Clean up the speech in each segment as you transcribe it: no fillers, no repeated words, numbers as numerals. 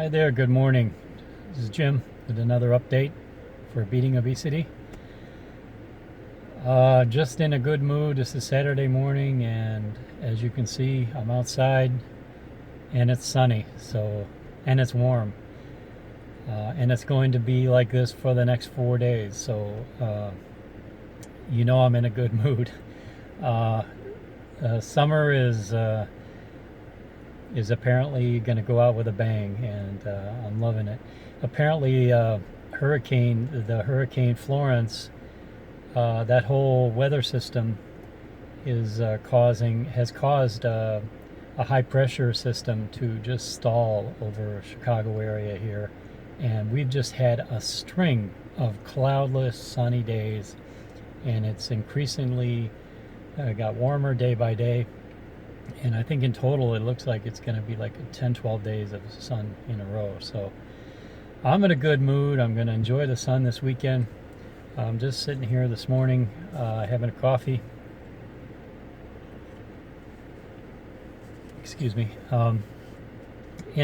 Hi there, good morning. This is Jim with another update for Beating Obesity. Just in a good mood. This is Saturday morning, and as you can see, I'm outside and it's sunny, and it's warm. And it's going to be like this for the next 4 days, so I'm in a good mood. Summer is apparently going to go out with a bang, and I'm loving it. Apparently, the Hurricane Florence, that whole weather system has caused a high pressure system to just stall over Chicago area here, and we've just had a string of cloudless, sunny days, and it's increasingly got warmer day by day. And I think in total it looks like it's going to be like 10-12 days of sun in a row. So I'm in a good mood. I'm going to enjoy the sun this weekend. I'm just sitting here this morning having a coffee. Excuse me. And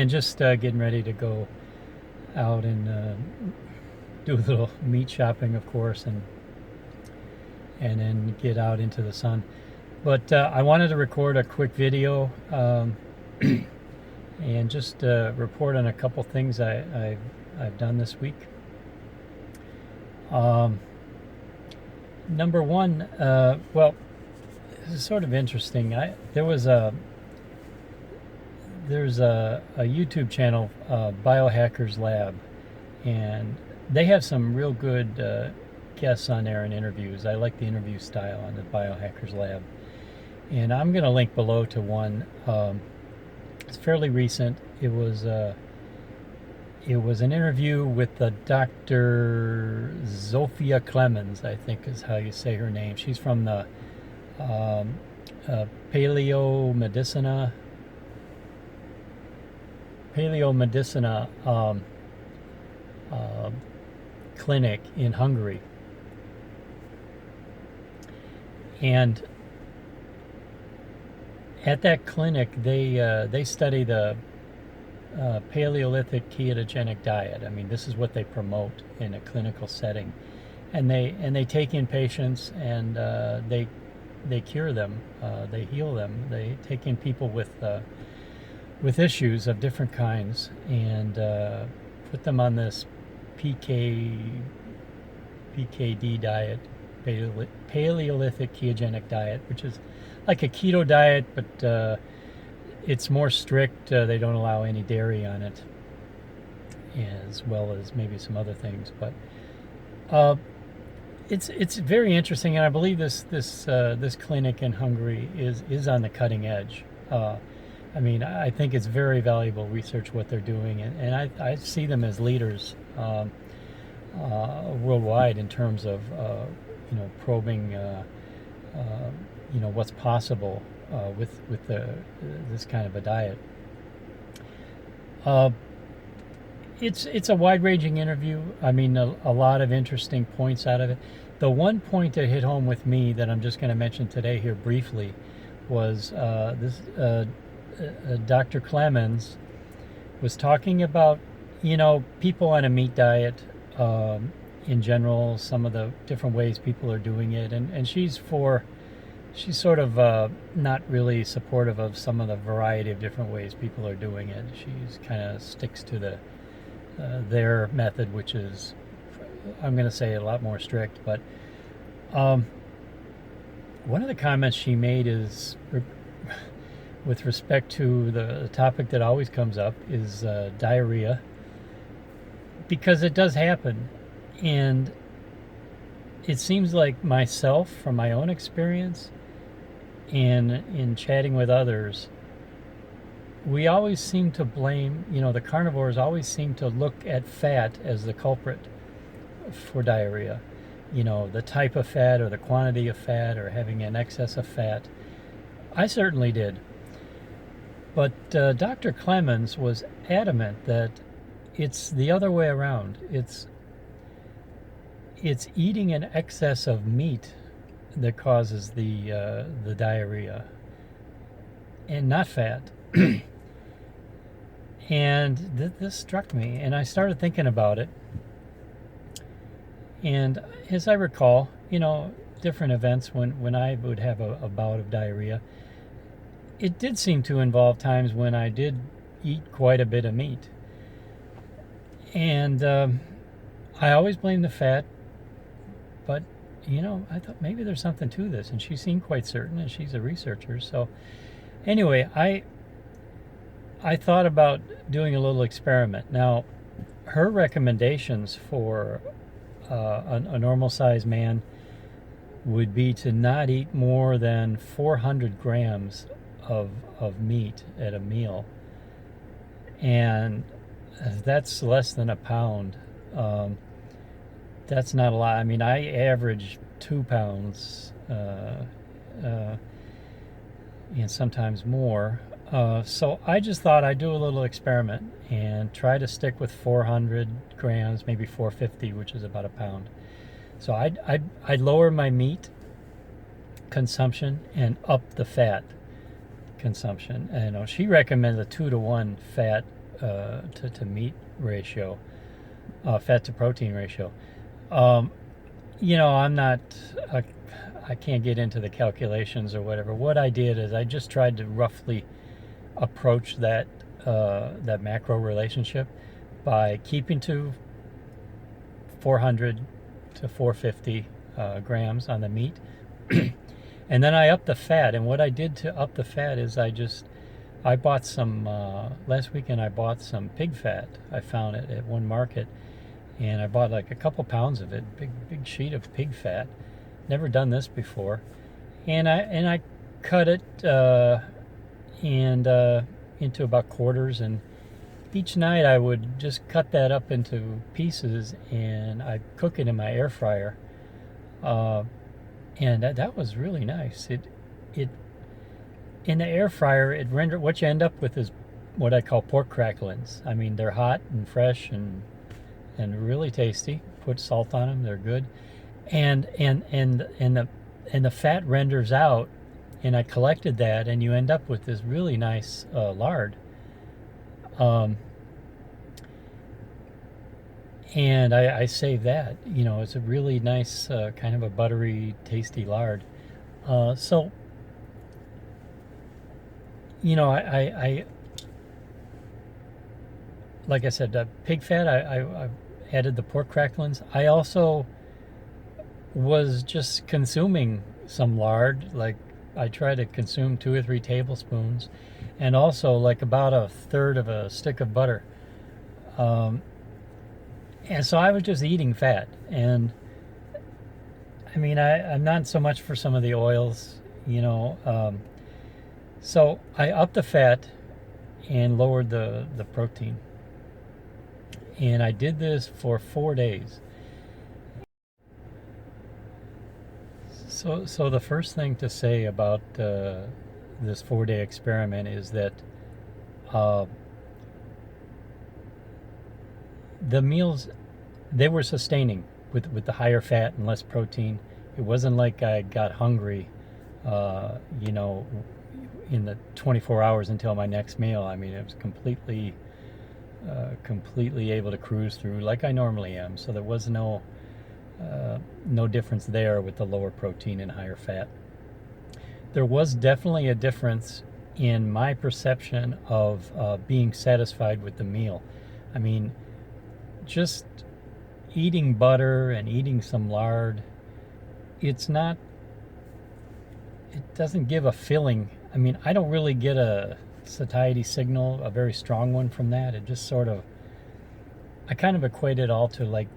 just getting ready to go out and do a little meat shopping, of course, and then get out into the sun. But I wanted to record a quick video and just report on a couple things I've done this week. Number one, well, this is sort of interesting. There's a YouTube channel, Biohackers Lab, and they have some real good guests on there and interviews. I like the interview style on the Biohackers Lab. And I'm going to link below to one. It's fairly recent. It was an interview with the Dr. Zsofia Clemens, I think is how you say her name. She's from the Paleo Medicina clinic in Hungary. And at that clinic, they study the Paleolithic ketogenic diet. I mean, this is what they promote in a clinical setting, and they take in patients and they cure them, they heal them. They take in people with issues of different kinds and put them on this PKD diet, Paleolithic ketogenic diet, which is like a keto diet, but it's more strict. They don't allow any dairy on it, as well as maybe some other things. But it's very interesting, and I believe this clinic in Hungary is on the cutting edge. I mean, I think it's very valuable research what they're doing, and I see them as leaders worldwide in terms of probing what's possible with this kind of a diet. It's a wide-ranging interview. I mean, a lot of interesting points out of it. The one point that hit home with me that I'm just going to mention today here briefly was Dr. Clemens was talking about people on a meat diet in general, some of the different ways people are doing it, and she's sort of not really supportive of some of the variety of different ways people are doing it. She's kind of sticks to their method, which is, I'm going to say, a lot more strict. But one of the comments she made is, with respect to the topic that always comes up, is diarrhea, because it does happen. And it seems like myself, from my own experience and in chatting with others, we always seem to blame, the carnivores always seem to look at fat as the culprit for diarrhea. The type of fat or the quantity of fat or having an excess of fat. I certainly did. But Dr. Clemens was adamant that it's the other way around. It's eating an excess of meat that causes the diarrhea, and not fat. And this struck me, and I started thinking about it. And as I recall, different events when I would have a bout of diarrhea, it did seem to involve times when I did eat quite a bit of meat. And I always blame the fat, but I thought maybe there's something to this, and she seemed quite certain, and she's a researcher. So anyway, I thought about doing a little experiment. Now, her recommendations for a normal-sized man would be to not eat more than 400 grams of meat at a meal, and that's less than a pound. That's not a lot. I mean, I average 2 pounds, and sometimes more. So I just thought I'd do a little experiment and try to stick with 400 grams, maybe 450, which is about a pound. So I'd lower my meat consumption and up the fat consumption. And she recommends a 2-to-1 fat to meat ratio, fat to protein ratio. I'm not, I can't get into the calculations or whatever. What I did is I just tried to roughly approach that macro relationship by keeping to 400 to 450 grams on the meat. And then I upped the fat. And what I did to up the fat is I bought some, last weekend I bought some pig fat. I found it at one market, and I bought like a couple pounds of it, big sheet of pig fat. Never done this before. And I cut it into about quarters, and each night I would just cut that up into pieces, and I cook it in my air fryer. And that was really nice. It in the air fryer, it rendered, what you end up with is what I call pork cracklings. I mean, they're hot and fresh and really tasty. Put salt on them; they're good. And the fat renders out, and I collected that, and you end up with this really nice lard. And I save that. It's a really nice kind of a buttery, tasty lard. So, I like I said, pig fat. I added the pork cracklings. I also was just consuming some lard. Like, I try to consume 2 or 3 tablespoons, and also like about a third of a stick of butter. And so I was just eating fat. And I mean, I'm not so much for some of the oils, so I upped the fat and lowered the protein. And I did this for 4 days. So the first thing to say about this 4-day experiment is that the meals, they were sustaining with the higher fat and less protein. It wasn't like I got hungry, in the 24 hours until my next meal. I mean, it was completely able to cruise through like I normally am. So there was no difference there with the lower protein and higher fat. There was definitely a difference in my perception of being satisfied with the meal. I mean, just eating butter and eating some lard, it doesn't give a filling. I mean, I don't really get a satiety signal, a very strong one from that. It just I kind of equate it all to like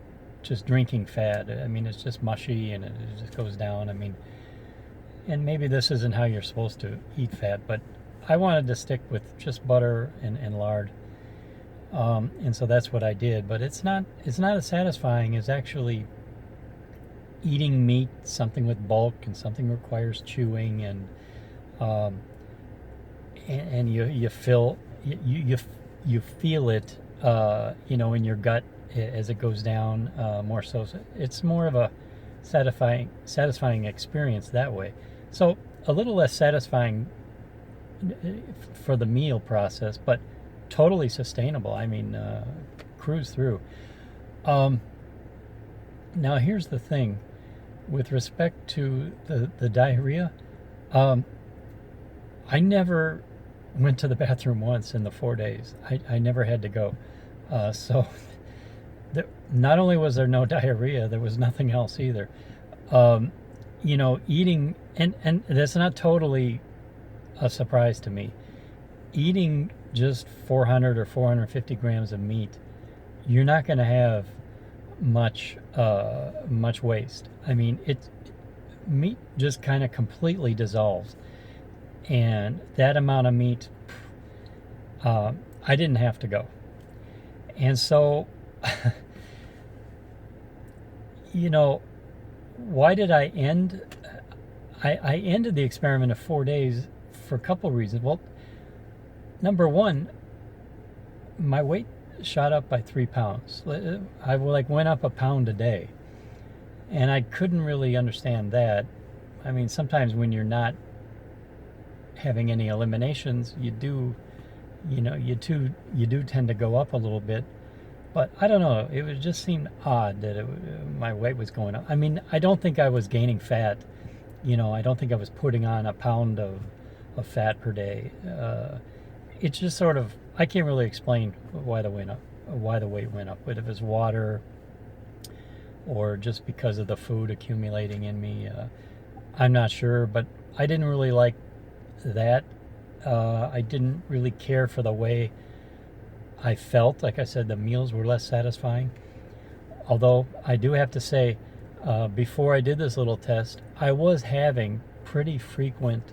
just drinking fat. I mean, it's just mushy and it just goes down. I mean, and maybe this isn't how you're supposed to eat fat, but I wanted to stick with just butter and lard. And so that's what I did. But it's not as satisfying as actually eating meat, something with bulk and something requires chewing, and you feel it, in your gut as it goes down, more so. It's more of a satisfying experience that way. So a little less satisfying for the meal process, but totally sustainable. I mean, cruise through. Um, Now here's the thing, with respect to the diarrhea. Um, I never went to the bathroom once in the 4 days. I never had to go. So not only was there no diarrhea, there was nothing else either. Um, eating, and that's not totally a surprise to me. Eating just 400 or 450 grams of meat, you're not going to have much waste. I mean, meat just kind of completely dissolves, and that amount of meat, I didn't have to go. And so, why did I end? I ended the experiment of 4 days for a couple reasons. Well, number one, my weight shot up by 3 pounds. I went up a pound a day, and I couldn't really understand that. I mean, sometimes when you're not having any eliminations, you do tend to go up a little bit. But I don't know, it just seemed odd that my weight was going up. I mean, I don't think I was gaining fat. I don't think I was putting on a pound of fat per day. It's just sort of, I can't really explain why the weight went up. Whether it was water or just because of the food accumulating in me, I'm not sure. But I didn't really like that. I didn't really care for the way I felt. Like I said, the meals were less satisfying. Although I do have to say, before I did this little test, I was having pretty frequent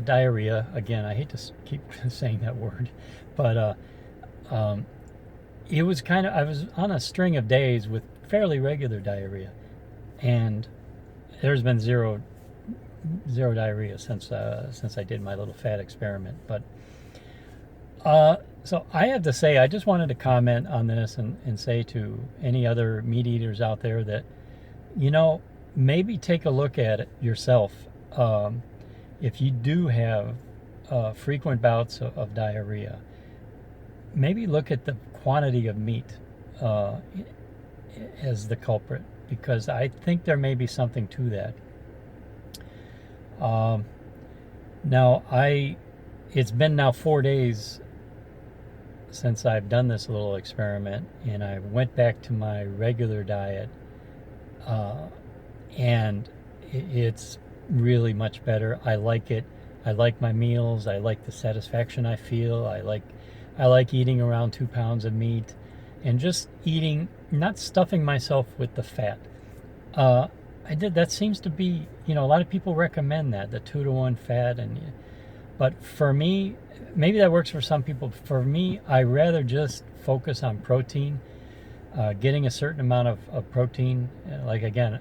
diarrhea. Again, I hate to keep saying that word, but it was I was on a string of days with fairly regular diarrhea, and there's been zero diarrhea since I did my little fat experiment. But so I have to say, I just wanted to comment on this and say to any other meat eaters out there that, maybe take a look at it yourself. If you do have frequent bouts of diarrhea, maybe look at the quantity of meat as the culprit, because I think there may be something to that. Now, it's been now 4 days since I've done this little experiment, and I went back to my regular diet, and it's really much better. I like it. I like my meals. I like the satisfaction I feel. I like eating around 2 pounds of meat, and just eating, not stuffing myself with the fat. That seems to be, a lot of people recommend that, the 2-to-1 fat, but for me, maybe that works for some people. For me, I rather just focus on protein, getting a certain amount of protein. Like, again,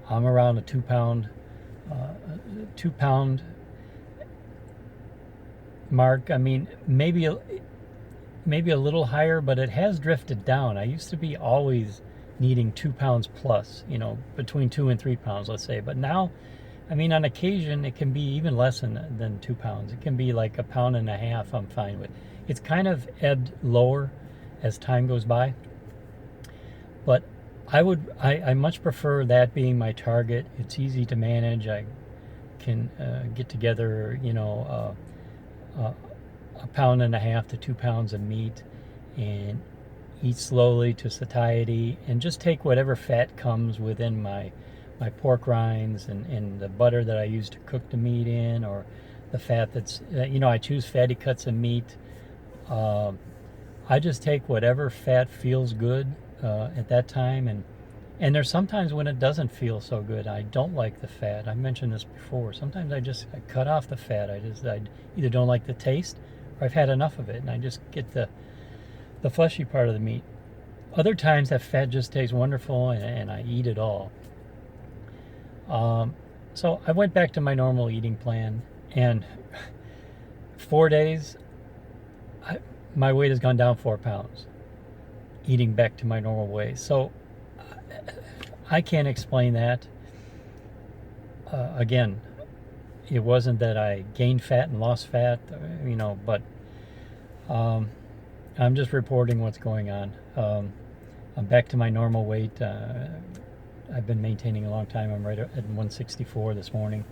I'm around a 2 pound mark. I mean, maybe a little higher, but it has drifted down. I used to be always needing 2 pounds plus, between 2 and 3 pounds, let's say. But now, I mean, on occasion, it can be even less than 2 pounds. It can be like 1.5 pounds I'm fine with. It's kind of ebbed lower as time goes by. But I much prefer that being my target. It's easy to manage. I can get together, 1.5 pounds to 2 pounds of meat, and eat slowly to satiety, and just take whatever fat comes within my pork rinds and the butter that I use to cook the meat in, or the fat that's, I choose fatty cuts of meat. I just take whatever fat feels good at that time, and there's sometimes when it doesn't feel so good. I don't like the fat. I mentioned this before. Sometimes I cut off the fat. I either don't like the taste, or I've had enough of it, and I just get the fleshy part of the meat. Other times that fat just tastes wonderful, and I eat it all. So I went back to my normal eating plan, and 4 days, my weight has gone down 4 pounds, eating back to my normal weight. So I can't explain that. Again, it wasn't that I gained fat and lost fat, but I'm just reporting what's going on. I'm back to my normal weight. I've been maintaining a long time. I'm right at 164 this morning.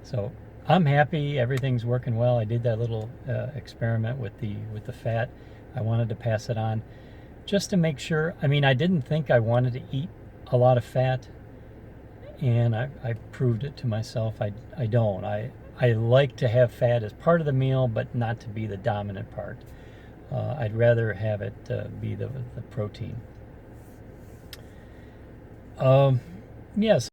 So I'm happy. Everything's working well. I did that little experiment with the fat. I wanted to pass it on just to make sure. I mean, I didn't think I wanted to eat a lot of fat, and I proved it to myself. I don't. I like to have fat as part of the meal, but not to be the dominant part. I'd rather have it be the protein. Yes.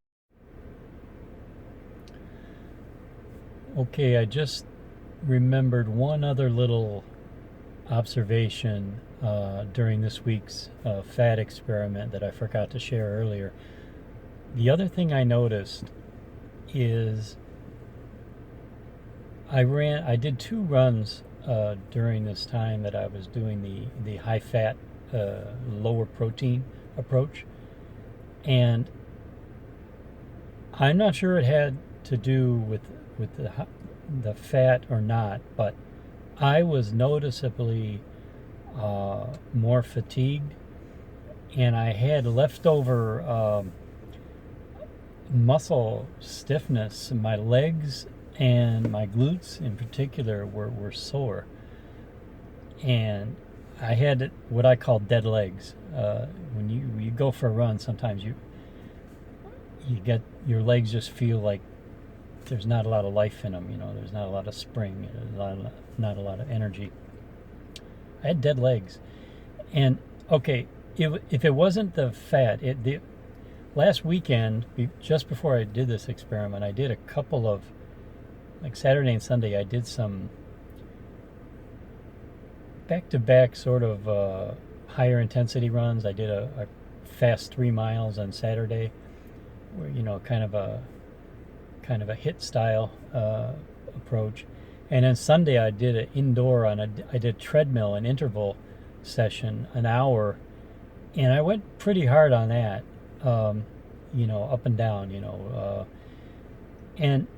Okay, I just remembered one other little observation during this week's fat experiment that I forgot to share earlier. The other thing I noticed is I did 2 runs during this time that I was doing the high fat, lower protein approach, and I'm not sure it had to do with the fat or not, but I was noticeably more fatigued, and I had leftover muscle stiffness. My legs and my glutes in particular were sore, and I had what I call dead legs. When you go for a run, sometimes you get your legs just feel like there's not a lot of life in them. There's not a lot of spring, not a lot of energy. I had dead legs, and okay, if it wasn't the fat, last weekend, just before I did this experiment, I did a couple of, like Saturday and Sunday, I did some back-to-back sort of higher intensity runs. I did a fast 3 miles on Saturday, where kind of a hit style approach, and then Sunday I did an indoor I did treadmill, an interval session, an hour, and I went pretty hard on that, up and down, and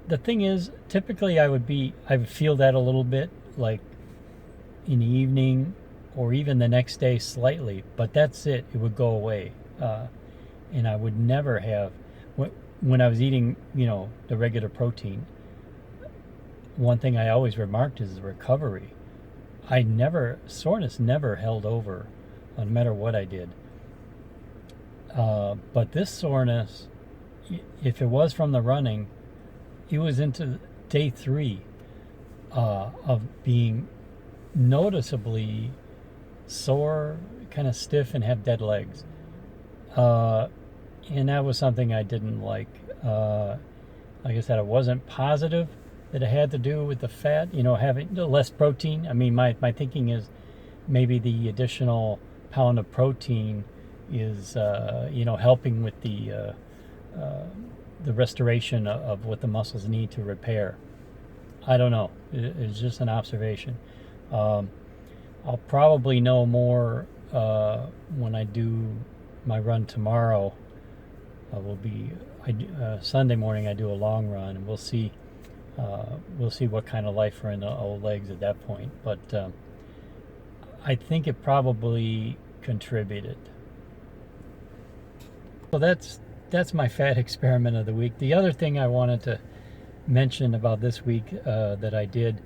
the thing is, typically I would feel that a little bit, like in the evening or even the next day slightly, but that's it. It would go away, and I would never have, when I was eating, the regular protein. One thing I always remarked is the recovery. Soreness never held over, no matter what I did. But this soreness, if it was from the running, it was into day 3 of being noticeably sore, kind of stiff, and have dead legs. And that was something I didn't like. Like I said, it wasn't positive that it had to do with the fat, having less protein. I mean, my thinking is maybe the additional pound of protein is, helping with the restoration of what the muscles need to repair. I don't know. It's just an observation. I'll probably know more when I do my run tomorrow. Sunday morning I do a long run, and we'll see what kind of life are in the old legs at that point. But I think it probably contributed. So that's my fat experiment of the week. The other thing I wanted to mention about this week that I did,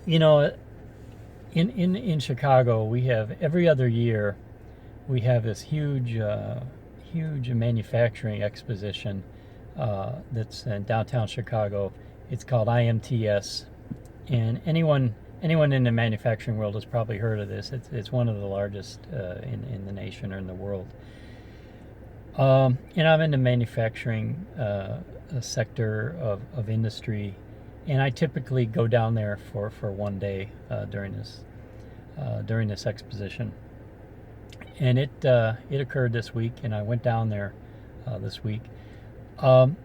in Chicago, we have every other year we have this huge manufacturing exposition that's in downtown Chicago. It's called IMTS, and anyone in the manufacturing world has probably heard of this. It's one of the largest in the nation or in the world. And I'm in the manufacturing sector of industry, and I typically go down there for one day during this exposition. And it occurred this week, and I went down there this week. So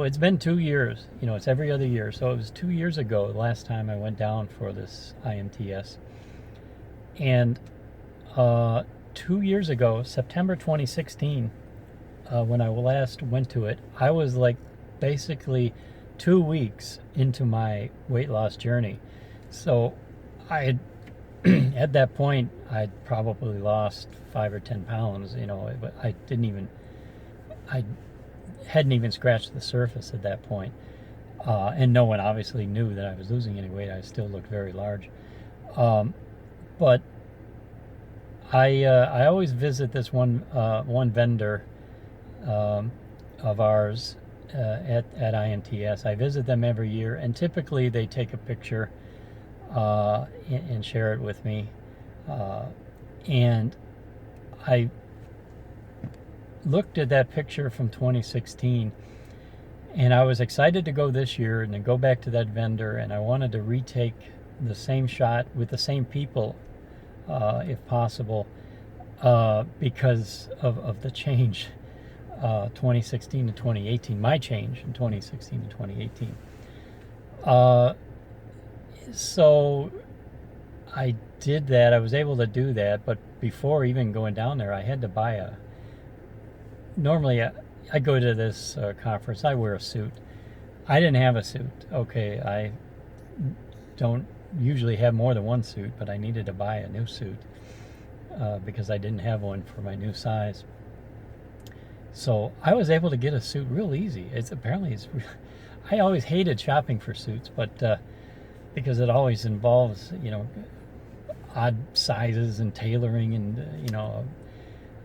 it's been 2 years. It's every other year. So it was 2 years ago the last time I went down for this IMTS. And 2 years ago, September 2016, when I last went to it, I was like basically 2 weeks into my weight loss journey. So I had, at that point, I'd probably lost 5 or 10 pounds, but I hadn't even scratched the surface at that point. And no one obviously knew that I was losing any weight. I still looked very large. But I always visit this one vendor of ours at INTS. I visit them every year, and typically they take a picture and share it with me. And I looked at that picture from 2016, and I was excited to go this year and then go back to that vendor, and I wanted to retake the same shot with the same people, if possible, because of the change, 2016 to 2018, my change in 2016 to 2018. So I did that. I was able to do that, but before even going down there, I had to buy normally I go to this conference, I wear a suit. I didn't have a suit. Okay, I don't usually have more than one suit, but I needed to buy a new suit because I didn't have one for my new size. So I was able to get a suit real easy. I always hated shopping for suits, but because it always involves, odd sizes and tailoring, and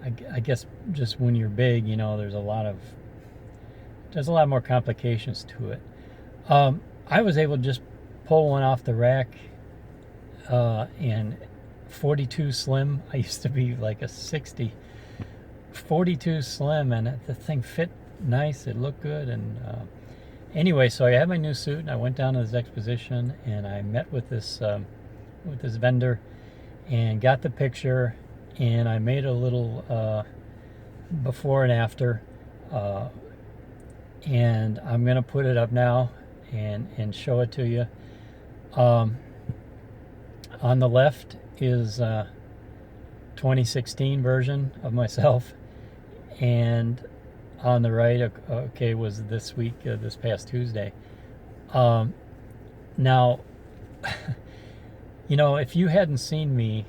I guess just when you're big, there's a lot more complications to it. I was able to just pull one off the rack, and 42 slim. I used to be like a 60. 42 slim, and the thing fit nice. It looked good, and anyway, so I had my new suit, and I went down to this exposition, and I met with this vendor, and got the picture, and I made a little before and after, and I'm gonna put it up now and show it to you. On the left is 2016 version of myself, and on the right, was this week, this past Tuesday. Now, if you hadn't seen me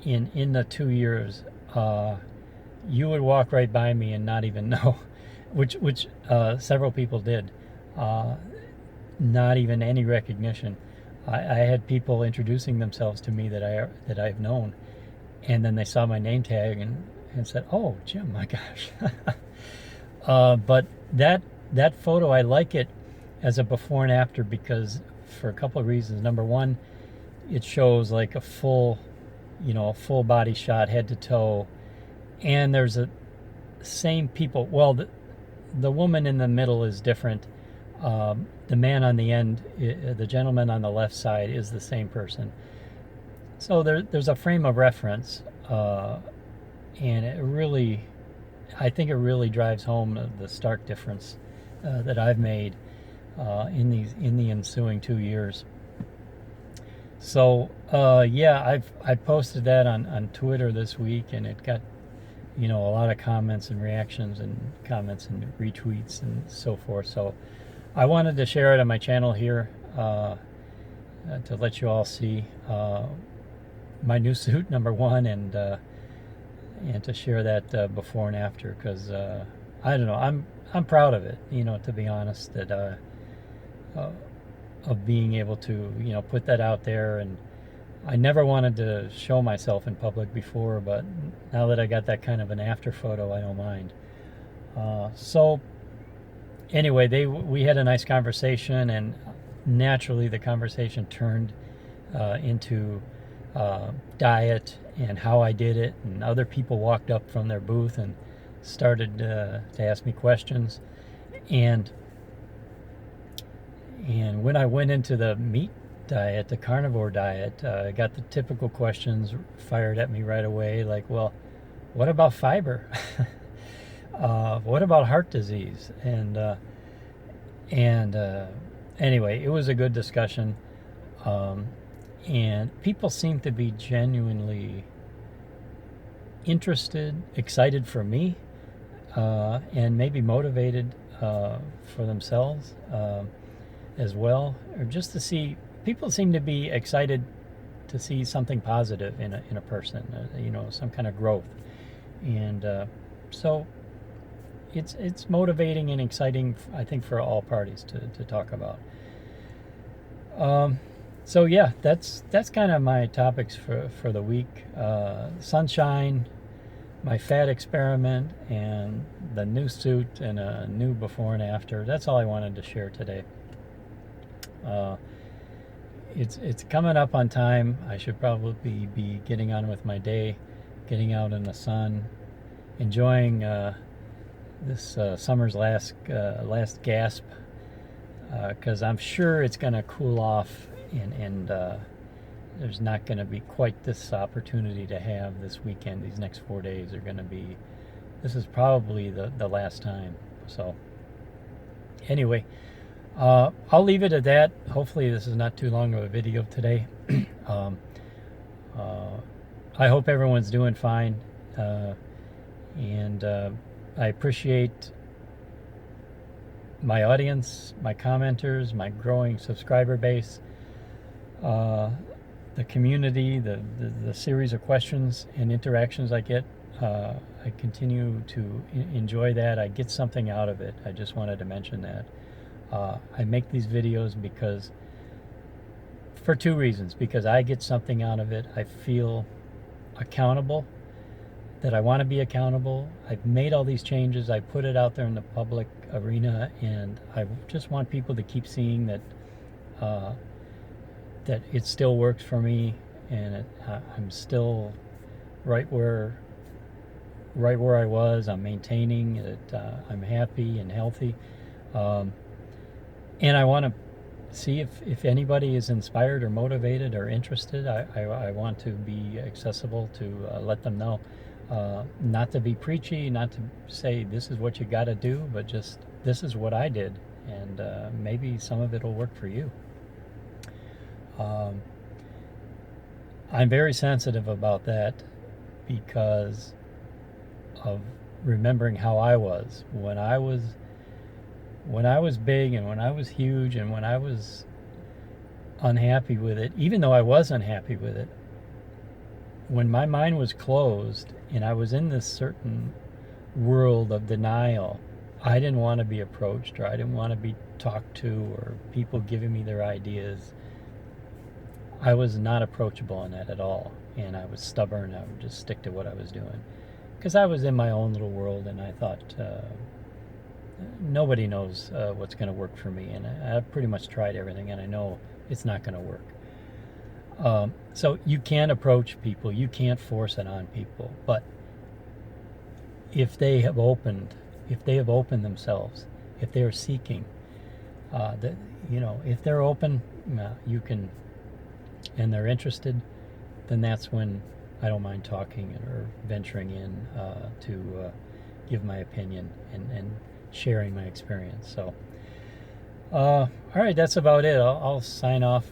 in the 2 years, you would walk right by me and not even know, which several people did. Not even any recognition. I had people introducing themselves to me that I've known, and then they saw my name tag and said, "Oh, Jim, my gosh." But that photo, I like it as a before and after because for a couple of reasons. Number one, it shows like a full body shot, head to toe, and there's the same people. Well, the woman in the middle is different. The man on the end, the gentleman on the left side, is the same person. So there's a frame of reference, and I think it really drives home the stark difference that I've made in the ensuing 2 years. So I posted that on Twitter this week, and it got a lot of comments and reactions and comments and retweets and so forth. So I wanted to share it on my channel here to let you all see my new suit, number one, and to share that before and after, because I don't know, I'm proud of it, to be honest, that of being able to put that out there. And I never wanted to show myself in public before, but now that I got that kind of an after photo, I don't mind. So anyway, we had a nice conversation, and naturally the conversation turned into diet and how I did it, and other people walked up from their booth and started to ask me questions, and when I went into the meat diet, the carnivore diet, I got the typical questions fired at me right away, like, well, what about fiber? What about heart disease? And anyway, it was a good discussion, and people seem to be genuinely interested, excited for me, and maybe motivated for themselves as well, or just to see people seem to be excited to see something positive in a person, some kind of growth, and so it's motivating and exciting, I think, for all parties to talk about. So yeah, that's kind of my topics for the week. Sunshine, my fat experiment, and the new suit, and a new before and after. That's all I wanted to share today. It's coming up on time. I should probably be getting on with my day, getting out in the sun, enjoying this summer's last gasp, because I'm sure it's going to cool off, and there's not going to be quite this opportunity to have this weekend. These next 4 days are going to be, this is probably the last time. So anyway, I'll leave it at that. Hopefully this is not too long of a video today. I hope everyone's doing fine, and I appreciate my audience, my commenters, my growing subscriber base, the community, the series of questions and interactions I get. I continue to enjoy that. I get something out of it. I just wanted to mention that. I make these videos for two reasons. Because I get something out of it. I feel accountable, that I want to be accountable. I've made all these changes. I put it out there in the public arena, and I just want people to keep seeing that that it still works for me, and I'm still right where I was. I'm maintaining it. I'm happy and healthy, and I want to see if anybody is inspired or motivated or interested. I want to be accessible to let them know. Not to be preachy, not to say this is what you got to do, but just this is what I did, and maybe some of it will work for you. I'm very sensitive about that because of remembering how I was when I was big, and when I was huge, and when I was unhappy with it. Even though I was unhappy with it, when my mind was closed and I was in this certain world of denial, I didn't want to be approached, or I didn't want to be talked to, or people giving me their ideas. I was not approachable in that at all, and I was stubborn. I would just stick to what I was doing because I was in my own little world, and I thought nobody knows what's going to work for me, and I've pretty much tried everything, and I know it's not going to work. So you can't approach people, you can't force it on people, but if they have opened themselves, if they are seeking, if they're open, you can, and they're interested, then that's when I don't mind talking or venturing in to give my opinion and sharing my experience. So, all right, that's about it. I'll sign off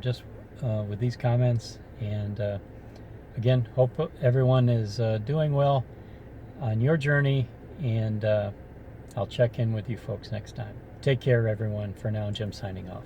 just with these comments, and again, hope everyone is doing well on your journey, and I'll check in with you folks next time. Take care, everyone. For now, Jim signing off.